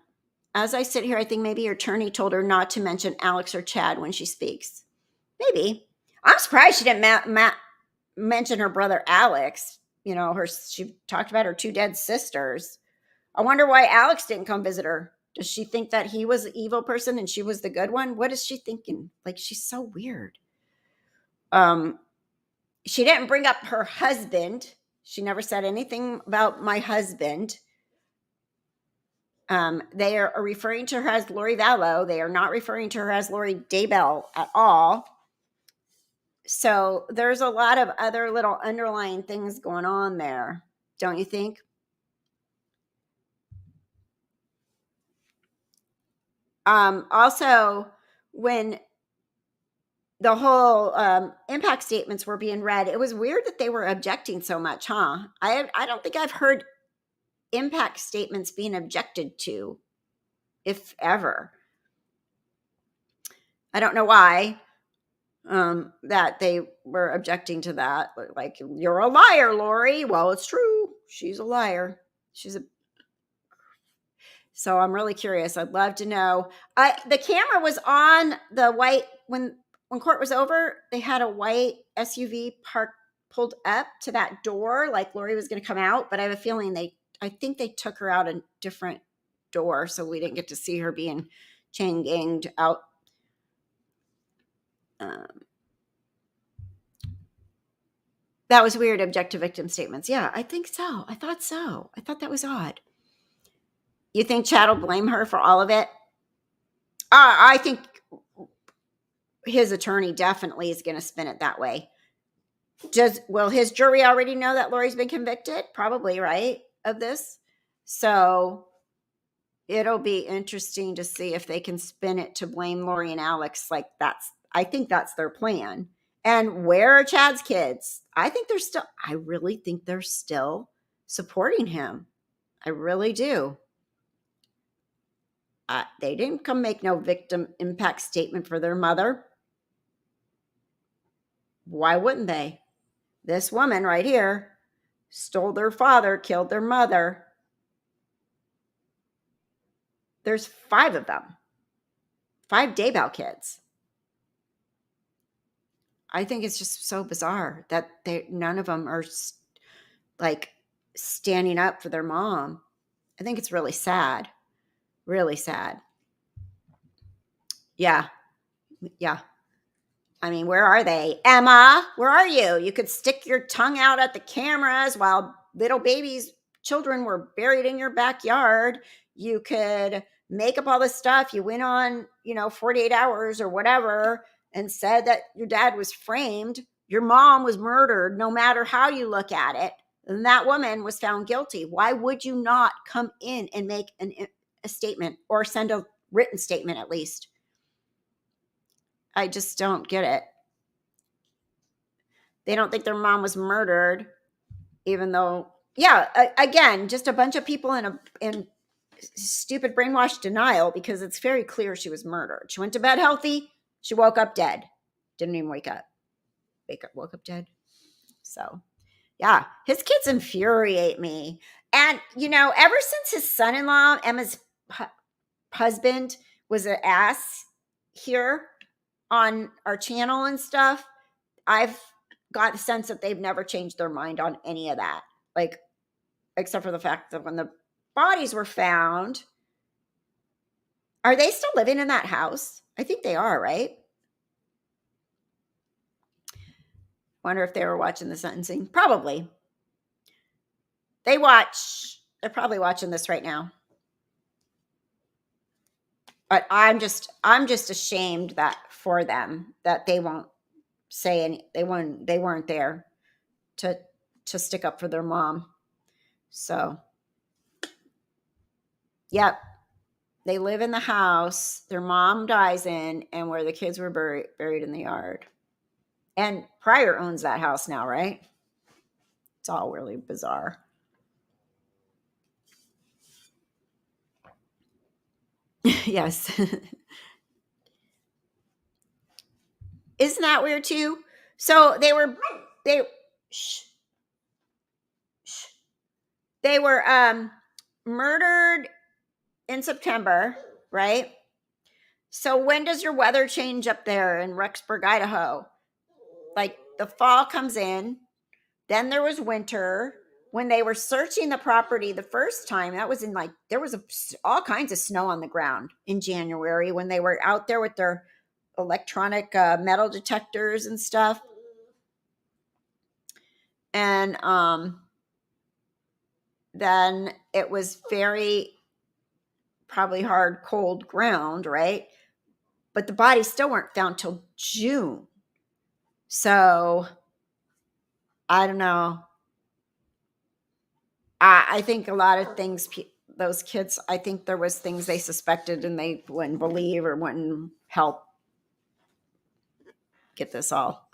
As I sit here, I think maybe your attorney told her not to mention Alex or Chad when she speaks. Maybe. I'm surprised she didn't mention her brother Alex. You know, she talked about her two dead sisters. I wonder why Alex didn't come visit her. Does she think that he was the evil person and she was the good one? What is she thinking? Like, she's so weird. She didn't bring up her husband. She never said anything about my husband. They are referring to her as Lori Vallow. They are not referring to her as Lori Daybell at all. So there's a lot of other little underlying things going on there, don't you think? Also, when the whole impact statements were being read, it was weird that they were objecting so much, huh? I don't think I've heard impact statements being objected to, if ever. I don't know why that they were objecting to that. Like, you're a liar, Lori. Well, it's true. She's a liar. So I'm really curious. I'd love to know. The camera was on the white when court was over. They had a white SUV pulled up to that door, like Lori was going to come out. But I have a feeling I think they took her out a different door, so we didn't get to see her being chain ganged out. That was weird. Objective victim statements. Yeah, I think so. I thought so. I thought that was odd. You think Chad will blame her for all of it? I think his attorney definitely is going to spin it that way. Will his jury already know that Lori's been convicted? Probably, right, of this. So it'll be interesting to see if they can spin it to blame Lori and Alex. Like I think that's their plan. And where are Chad's kids? I really think they're still supporting him. I really do. They didn't come make no victim impact statement for their mother. Why wouldn't they? This woman right here stole their father, killed their mother. There's 5 of them. 5 Daybell kids. I think it's just so bizarre that none of them are like standing up for their mom. I think it's really sad. Really sad. Yeah. Yeah. I mean, where are they? Emma, where are you? You could stick your tongue out at the cameras while little babies, children were buried in your backyard. You could make up all this stuff. You went on, 48 hours or whatever and said that your dad was framed. Your mom was murdered, no matter how you look at it. And that woman was found guilty. Why would you not come in and make a statement or send a written statement at least? I just don't get it. They don't think their mom was murdered, even though, again, just a bunch of people in stupid brainwashed denial, because it's very clear she was murdered. She went to bed healthy. She woke up dead. Didn't even wake up. Woke up dead. So, yeah, his kids infuriate me. And, ever since his son-in-law, Emma's husband, was an ass here on our channel and stuff, I've got the sense that they've never changed their mind on any of that. Like, except for the fact that when the bodies were found, are they still living in that house? I think they are, right? Wonder if they were watching the sentencing. Probably. They're probably watching this right now. But I'm just ashamed that for them that they won't say any, they weren't there to stick up for their mom. So, yep. They live in the house their mom dies in and where the kids were buried in the yard. And Pryor owns that house now, right? It's all really bizarre. Yes. Isn't that weird too? So they were murdered in September, right? So when does your weather change up there in Rexburg, Idaho? Like the fall comes in, then there was winter. When they were searching the property the first time, that was in there was all kinds of snow on the ground in January when they were out there with their electronic metal detectors and stuff. And then it was very probably hard, cold ground, right? But the bodies still weren't found till June. So I don't know. I think a lot of things, those kids, I think there was things they suspected and they wouldn't believe or wouldn't help get this all,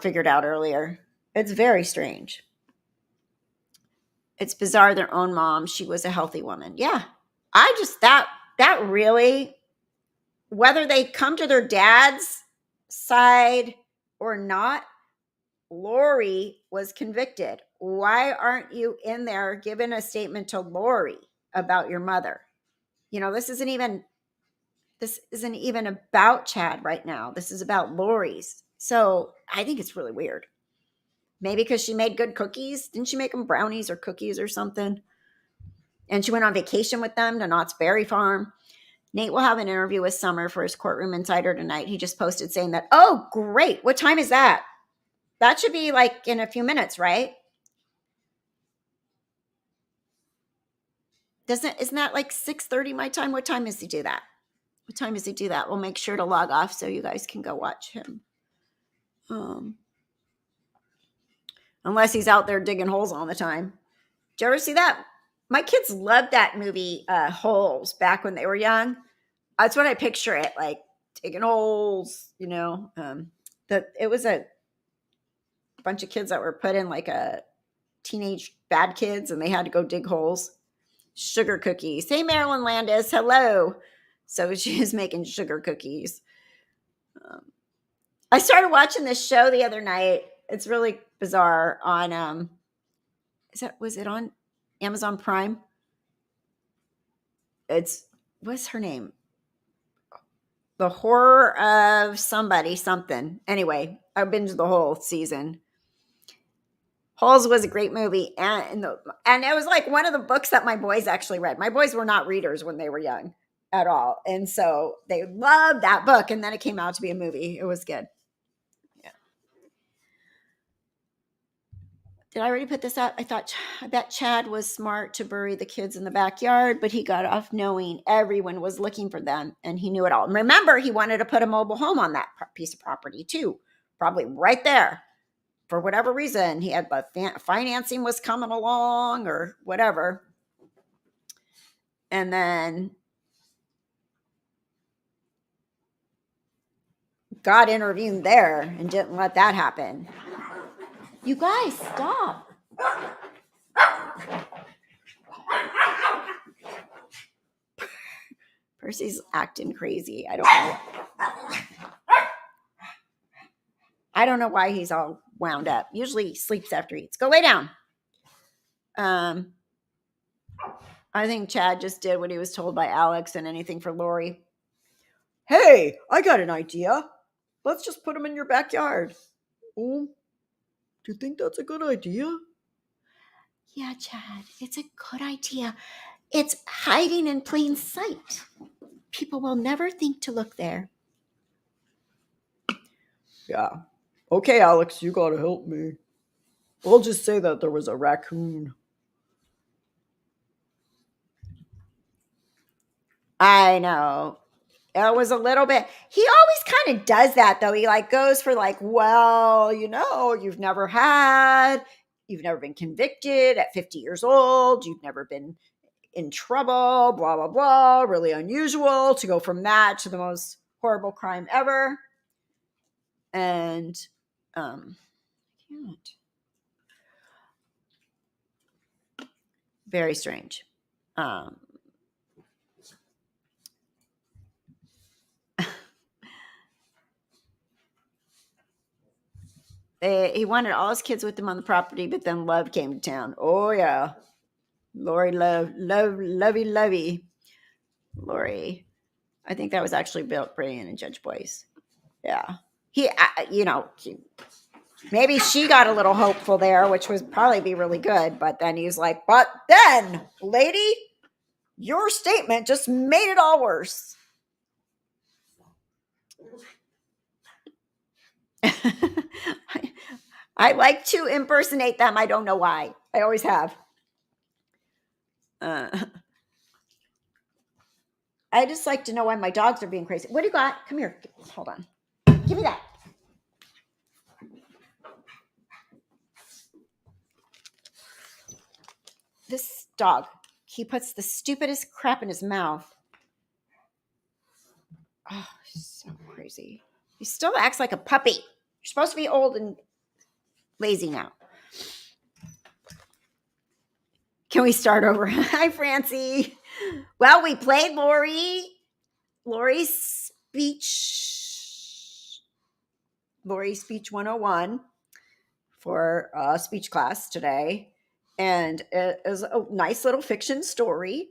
figured out earlier. It's very strange. It's bizarre. Their own mom, she was a healthy woman. Yeah. I just, that really, whether they come to their dad's side or not, Lori was convicted. Why aren't you in there giving a statement to Lori about your mother? This isn't even about Chad right now. This is about Lori's. So I think it's really weird. Maybe because she made good cookies. Didn't she make them brownies or cookies or something? And she went on vacation with them to Knott's Berry Farm. Nate will have an interview with Summer for his Courtroom Insider tonight. He just posted saying that, oh, great. What time is that? That should be like in a few minutes, right? Isn't that like 6:30 my time? What time does he do that? We'll make sure to log off so you guys can go watch him. Unless he's out there digging holes all the time. Did you ever see that? My kids loved that movie, Holes, back when they were young. That's what I picture it, like digging holes, you know. That it was a bunch of kids that were put in like a teenage bad kids, and they had to go dig holes. Sugar cookies. Hey, Marilyn Landis, hello. So she was making sugar cookies. I started watching this show the other night. It's really bizarre. On was it on Amazon Prime? What's her name? The Horror of something. Anyway, I binged the whole season. Holes was a great movie, and it was like one of the books that my boys actually read. My boys were not readers when they were young at all, and so they loved that book. And then it came out to be a movie. It was good. Yeah. Did I already put this up? I bet Chad was smart to bury the kids in the backyard, but he got off knowing everyone was looking for them, and he knew it all. And remember, he wanted to put a mobile home on that piece of property too, probably right there. For whatever reason, he had financing was coming along or whatever. And then God intervened there and didn't let that happen. You guys, stop. Percy's acting crazy. I don't know why he's all wound up. Usually he sleeps after he eats. Go lay down. I think Chad just did what he was told by Alex and anything for Lori. Hey, I got an idea. Let's just put him in your backyard. Oh, do you think that's a good idea? Yeah, Chad, it's a good idea. It's hiding in plain sight. People will never think to look there. Yeah. Okay, Alex, you gotta help me. I'll just say that there was a raccoon. I know. It was a little bit. He always kind of does that, though. He like goes for like, well, you know, you've never been convicted at 50 years old. You've never been in trouble, blah, blah, blah. Really unusual to go from that to the most horrible crime ever. And, very strange. He wanted all his kids with him on the property, but then Love came to town. Oh, yeah. Lori lovey. Lori. I think that was actually Brian and Judge Boyce. Yeah. Maybe she got a little hopeful there, which would probably be really good. But then he was like, but then, lady, your statement just made it all worse. I like to impersonate them. I don't know why. I always have. I just like to know why my dogs are being crazy. What do you got? Come here. Hold on. Give me that. This dog, he puts the stupidest crap in his mouth. Oh, he's so crazy. He still acts like a puppy. You're supposed to be old and lazy now. Can we start over? Hi, Francie. Well, we played Lori's speech 101 for speech class today. And it is a nice little fiction story.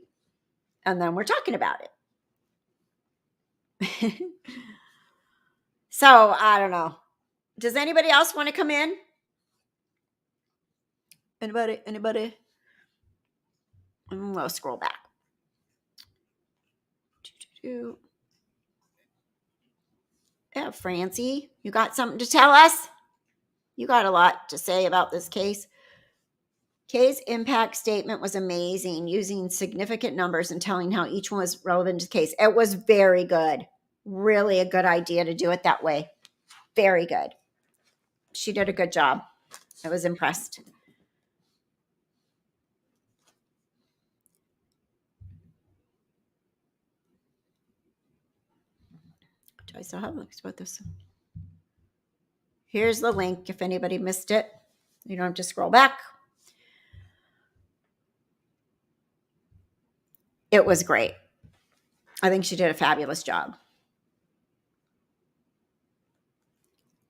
And then we're talking about it. So, I don't know. Does anybody else want to come in? Anybody? I'll scroll back. Yeah, Francie, you got something to tell us? You got a lot to say about this case. Kay's impact statement was amazing, using significant numbers and telling how each one was relevant to the case. It was very good. Really a good idea to do it that way. Very good. she did a good job. I was impressed. Do I still have links about this? Here's the link if anybody missed it. You don't have to scroll back. It was great. I think she did a fabulous job.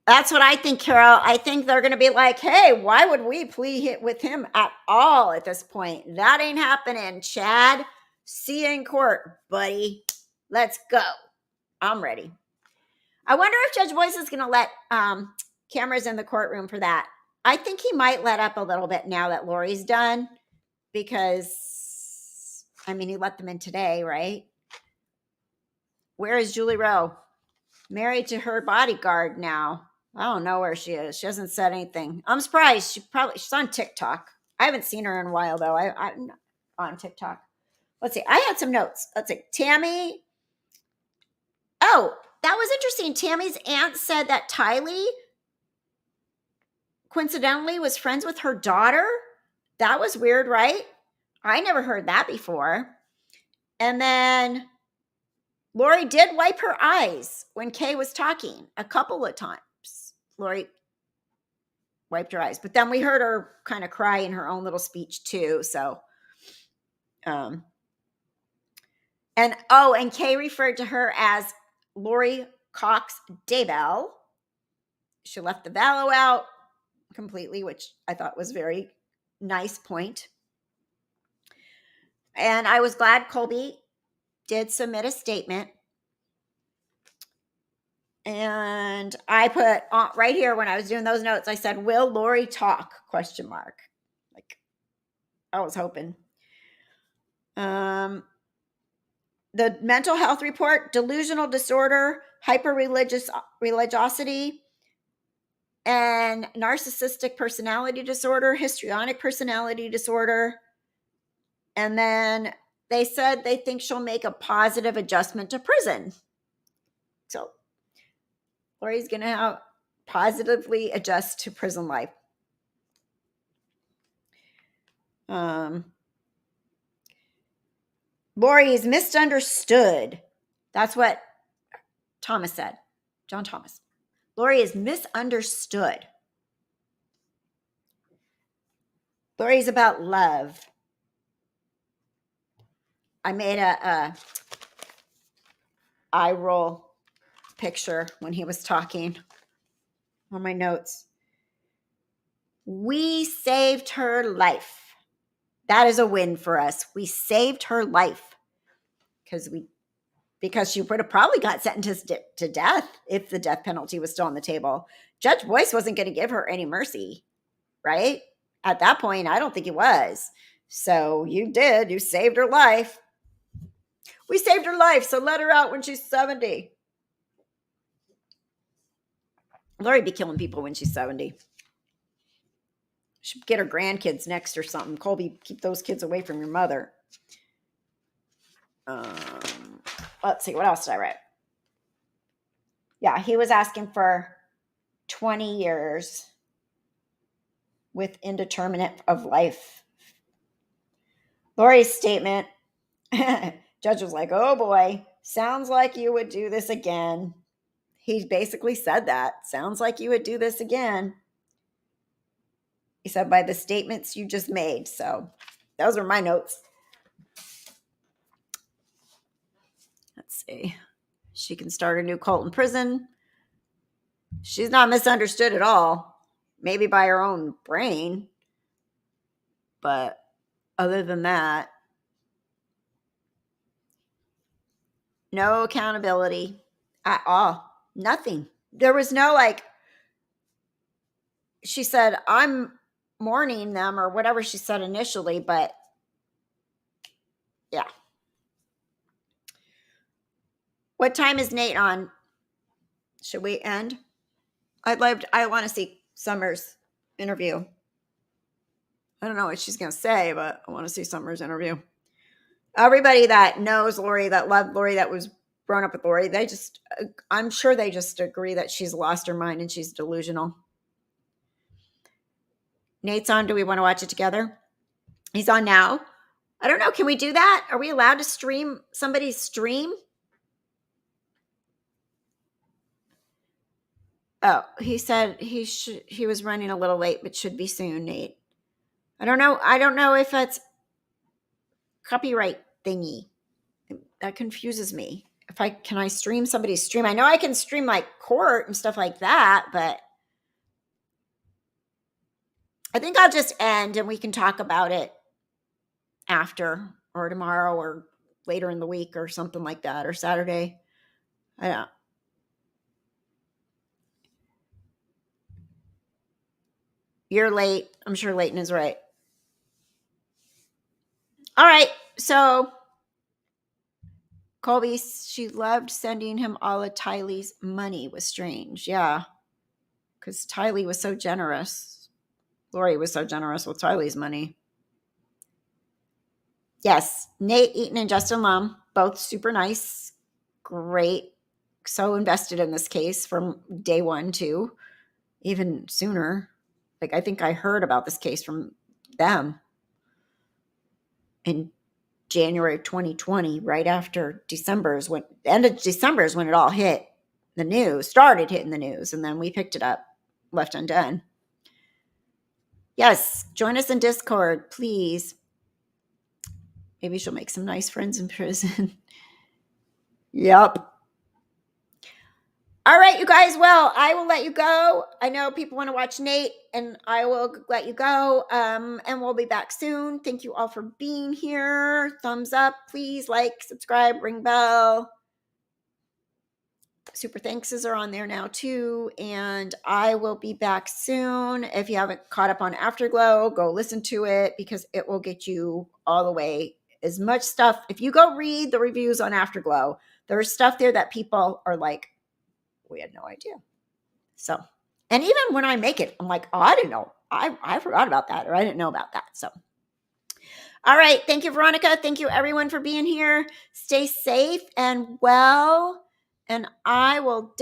That's what I think, Carol. I think they're going to be like, hey, why would we plead with him at all at this point? That ain't happening, Chad. See you in court, buddy. Let's go. I'm ready. I wonder if Judge Boyce is going to let cameras in the courtroom for that. I think he might let up a little bit now that Lori's done because, I mean, he let them in today, right? Where is Julie Rowe? Married to her bodyguard now. I don't know where she is. She hasn't said anything. I'm surprised. She's on TikTok. I haven't seen her in a while though. I'm on TikTok. Let's see. I had some notes. Let's see. Tammy. Oh, that was interesting. Tammy's aunt said that Tylee coincidentally was friends with her daughter. That was weird, right? I never heard that before. And then Lori did wipe her eyes when Kay was talking a couple of times. Lori wiped her eyes, but then we heard her kind of cry in her own little speech too. So, and Kay referred to her as Lori Cox Daybell. She left the Vallow out completely, which I thought was very nice point. And I was glad Colby did submit a statement. And I put right here when I was doing those notes, I said, will Lori talk? ? Like I was hoping. The mental health report, delusional disorder, hyper-religiosity, and narcissistic personality disorder, histrionic personality disorder. And then they said they think she'll make a positive adjustment to prison. So Lori's going to positively adjust to prison life. Lori is misunderstood. That's what Thomas said. John Thomas. Lori is misunderstood. Lori's about love. I made a eye roll picture when he was talking on my notes. We saved her life. That is a win for us. We saved her life because she would have probably got sentenced to death if the death penalty was still on the table. Judge Boyce wasn't going to give her any mercy, right? At that point, I don't think he was. So you did. You saved her life. We saved her life, so let her out when she's 70. Lori be killing people when she's 70. Should get her grandkids next or something. Colby, keep those kids away from your mother. Let's see. What else did I write? Yeah, he was asking for 20 years with indeterminate of life. Lori's statement, judge was like, oh boy, sounds like you would do this again. He basically said that. Sounds like you would do this again. He said, by the statements you just made. So those are my notes. Let's see. She can start a new cult in prison. She's not misunderstood at all. Maybe by her own brain. But other than that, no accountability at all. Nothing. There was no she said, I'm mourning them or whatever she said initially, but yeah. What time is Nate on? Should we end? I want to see Summer's interview. I don't know what she's going to say, but I want to see Summer's interview. Everybody that knows Lori, that loved Lori, that was grown up with Lori, I'm sure they just agree that she's lost her mind and she's delusional. Nate's on. Do we want to watch it together? He's on now. I don't know. Can we do that? Are we allowed to stream somebody's stream? Oh, he said he was running a little late, but should be soon, Nate. I don't know. I don't know if that's copyright thingy. That confuses me. Can I stream somebody's stream? I know I can stream like court and stuff like that, but I think I'll just end and we can talk about it after or tomorrow or later in the week or something like that, or Saturday. I don't know. You're late. I'm sure Leighton is right. All right. So Colby, she loved sending him all of Tylee's money. Was strange. Yeah. Because Tylee was so generous. Lori was so generous with Tylee's money. Yes. Nate Eaton and Justin Lum, both super nice. Great. So invested in this case from day one too. Even sooner. Like, I think I heard about this case from them in January of 2020, right after end of December is when it all hit the news, started hitting the news, and then we picked it up, Left Undone. Yes, join us in Discord, please. Maybe she'll make some nice friends in prison. Yep. All right, you guys. Well, I will let you go. I know people want to watch Nate, and I will let you go. And we'll be back soon. Thank you all for being here. Thumbs up, please. Like, subscribe, ring bell. Super thankses are on there now too. And I will be back soon. If you haven't caught up on Afterglow, go listen to it because it will get you all the way. As much stuff. If you go read the reviews on Afterglow, there's stuff there that people are like, we had no idea. So, and even when I make it, I'm like, oh, I didn't know. I forgot about that, or I didn't know about that. So, all right. Thank you, Veronica. Thank you, everyone, for being here. Stay safe and well. And I will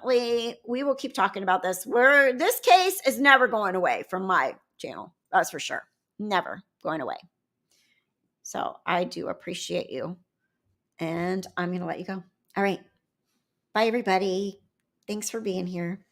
we will keep talking about this. This case is never going away from my channel. That's for sure. Never going away. So I do appreciate you. And I'm going to let you go. All right. Bye, everybody. Thanks for being here.